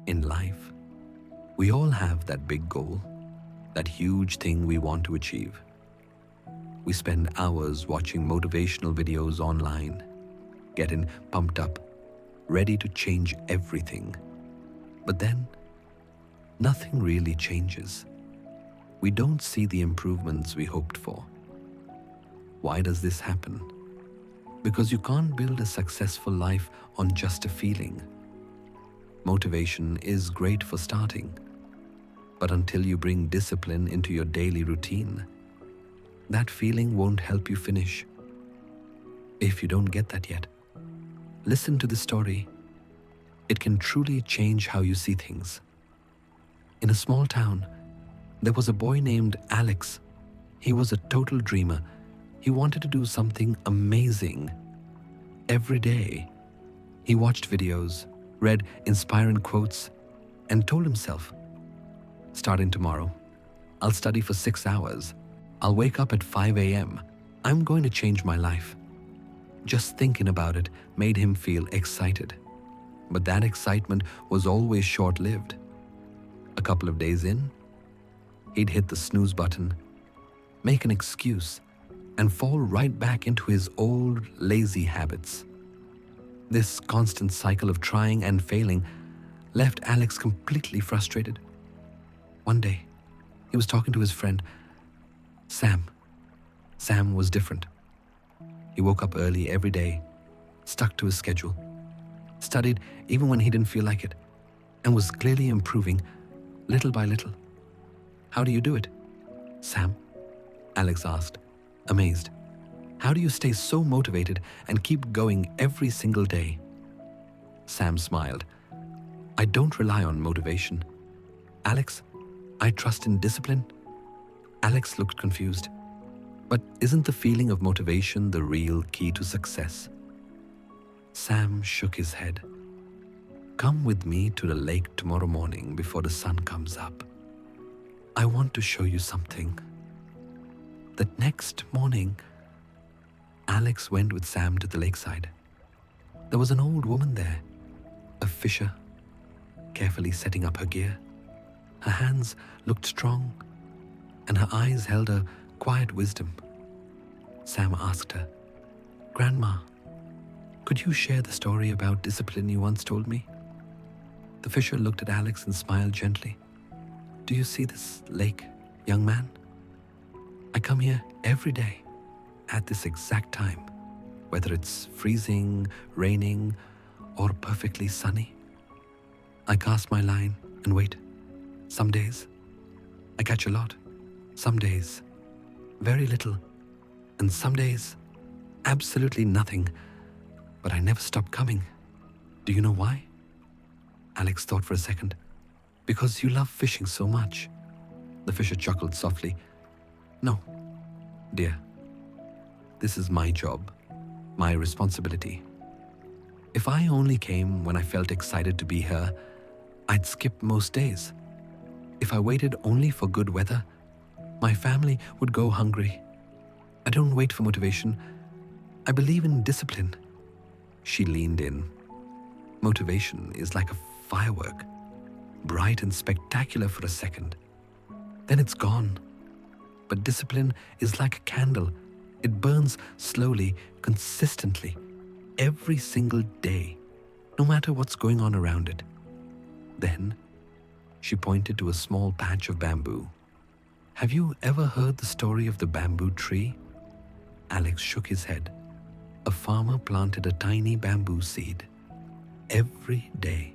In life, we all have that big goal, that huge thing we want to achieve. We spend hours watching motivational videos online, getting pumped up, ready to change everything. But then, nothing really changes. We don't see the improvements we hoped for. Why does this happen? Because you can't build a successful life on just a feeling. Motivation is great for starting, but until you bring discipline into your daily routine, that feeling won't help you finish. If you don't get that yet, listen to the story. It can truly change how you see things. In a small town, there was a boy named Alex. He was a total dreamer. He wanted to do something amazing. Every day, he watched videos, read inspiring quotes, and told himself, starting tomorrow, I'll study for 6 hours. I'll wake up at 5 a.m. I'm going to change my life. Just thinking about it made him feel excited. But that excitement was always short-lived. A couple of days in, he'd hit the snooze button, make an excuse, and fall right back into his old lazy habits. This constant cycle of trying and failing left Alex completely frustrated. One day, he was talking to his friend, Sam. Sam was different. He woke up early every day, stuck to his schedule, studied even when he didn't feel like it, and was clearly improving little by little. How do you do it, Sam? Alex asked, amazed. How do you stay so motivated and keep going every single day? Sam smiled. I don't rely on motivation, Alex. I trust in discipline. Alex looked confused. But isn't the feeling of motivation the real key to success? Sam shook his head. Come with me to the lake tomorrow morning before the sun comes up. I want to show you something. The next morning, Alex went with Sam to the lakeside. There was an old woman there, a fisher, carefully setting up her gear. Her hands looked strong, and her eyes held a quiet wisdom. Sam asked her, Grandma, could you share the story about discipline you once told me? The fisher looked at Alex and smiled gently. Do you see this lake, young man? I come here every day at this exact time, whether it's freezing, raining, or perfectly sunny. I cast my line and wait. Some days, I catch a lot. Some days, very little. And some days, absolutely nothing. But I never stop coming. Do you know why? Alex thought for a second. Because you love fishing so much. The fisher chuckled softly. No, dear. This is my job, my responsibility. If I only came when I felt excited to be here, I'd skip most days. If I waited only for good weather, my family would go hungry. I don't wait for motivation. I believe in discipline. She leaned in. Motivation is like a firework, bright and spectacular for a second. Then it's gone. But discipline is like a candle. It burns slowly, consistently, every single day, no matter what's going on around it. Then, she pointed to a small patch of bamboo. Have you ever heard the story of the bamboo tree? Alex shook his head. A farmer planted a tiny bamboo seed. Every day,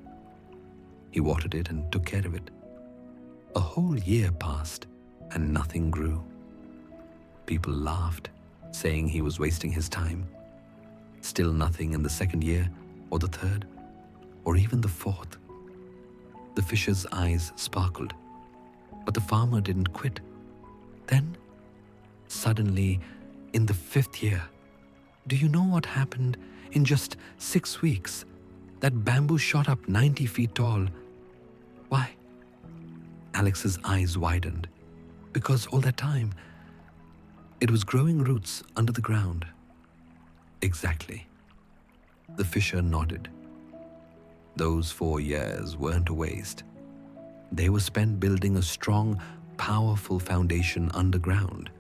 he watered it and took care of it. A whole year passed and nothing grew. People laughed, saying he was wasting his time. Still nothing in the second year, or the third, or even the fourth. The fisher's eyes sparkled, but the farmer didn't quit. Then, suddenly, in the 5th year, do you know what happened? In just 6 weeks, that bamboo shot up 90 feet tall. Why? Alex's eyes widened, because all that time, it was growing roots under the ground. Exactly. The fisher nodded. Those 4 years weren't a waste. They were spent building a strong, powerful foundation underground.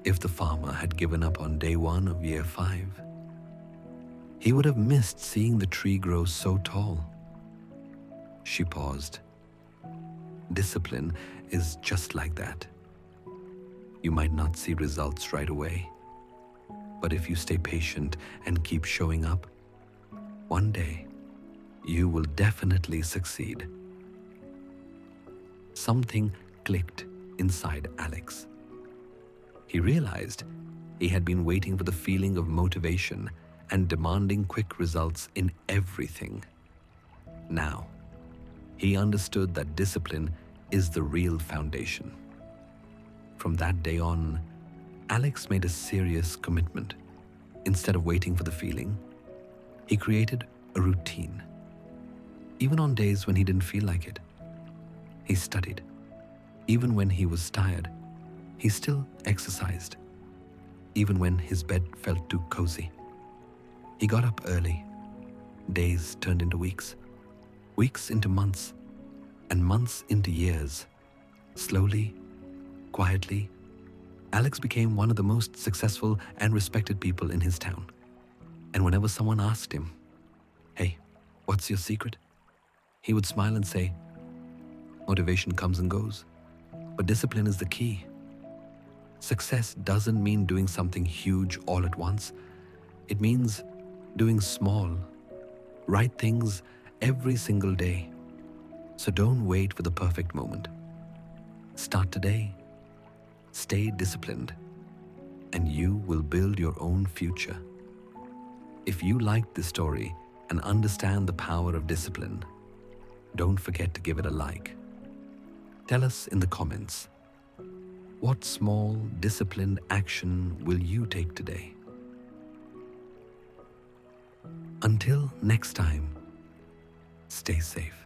If the farmer had given up on day 1 of year 5, he would have missed seeing the tree grow so tall. She paused. Discipline is just like that. You might not see results right away, but if you stay patient and keep showing up, one day you will definitely succeed. Something clicked inside Alex. He realized he had been waiting for the feeling of motivation and demanding quick results in everything. Now, he understood that discipline is the real foundation. From that day on, Alex made a serious commitment. Instead of waiting for the feeling, he created a routine. Even on days when he didn't feel like it, he studied. Even when he was tired, he still exercised. Even when his bed felt too cozy, he got up early. Days turned into weeks, weeks into months, and months into years. Slowly, quietly, Alex became one of the most successful and respected people in his town. And whenever someone asked him, "Hey, what's your secret?" he would smile and say, "Motivation comes and goes, but discipline is the key." Success doesn't mean doing something huge all at once. It means doing small, right things every single day. So don't wait for the perfect moment. Start today. Stay disciplined, and you will build your own future. If you liked this story and understand the power of discipline, don't forget to give it a like. Tell us in the comments, what small, disciplined action will you take today? Until next time, stay safe.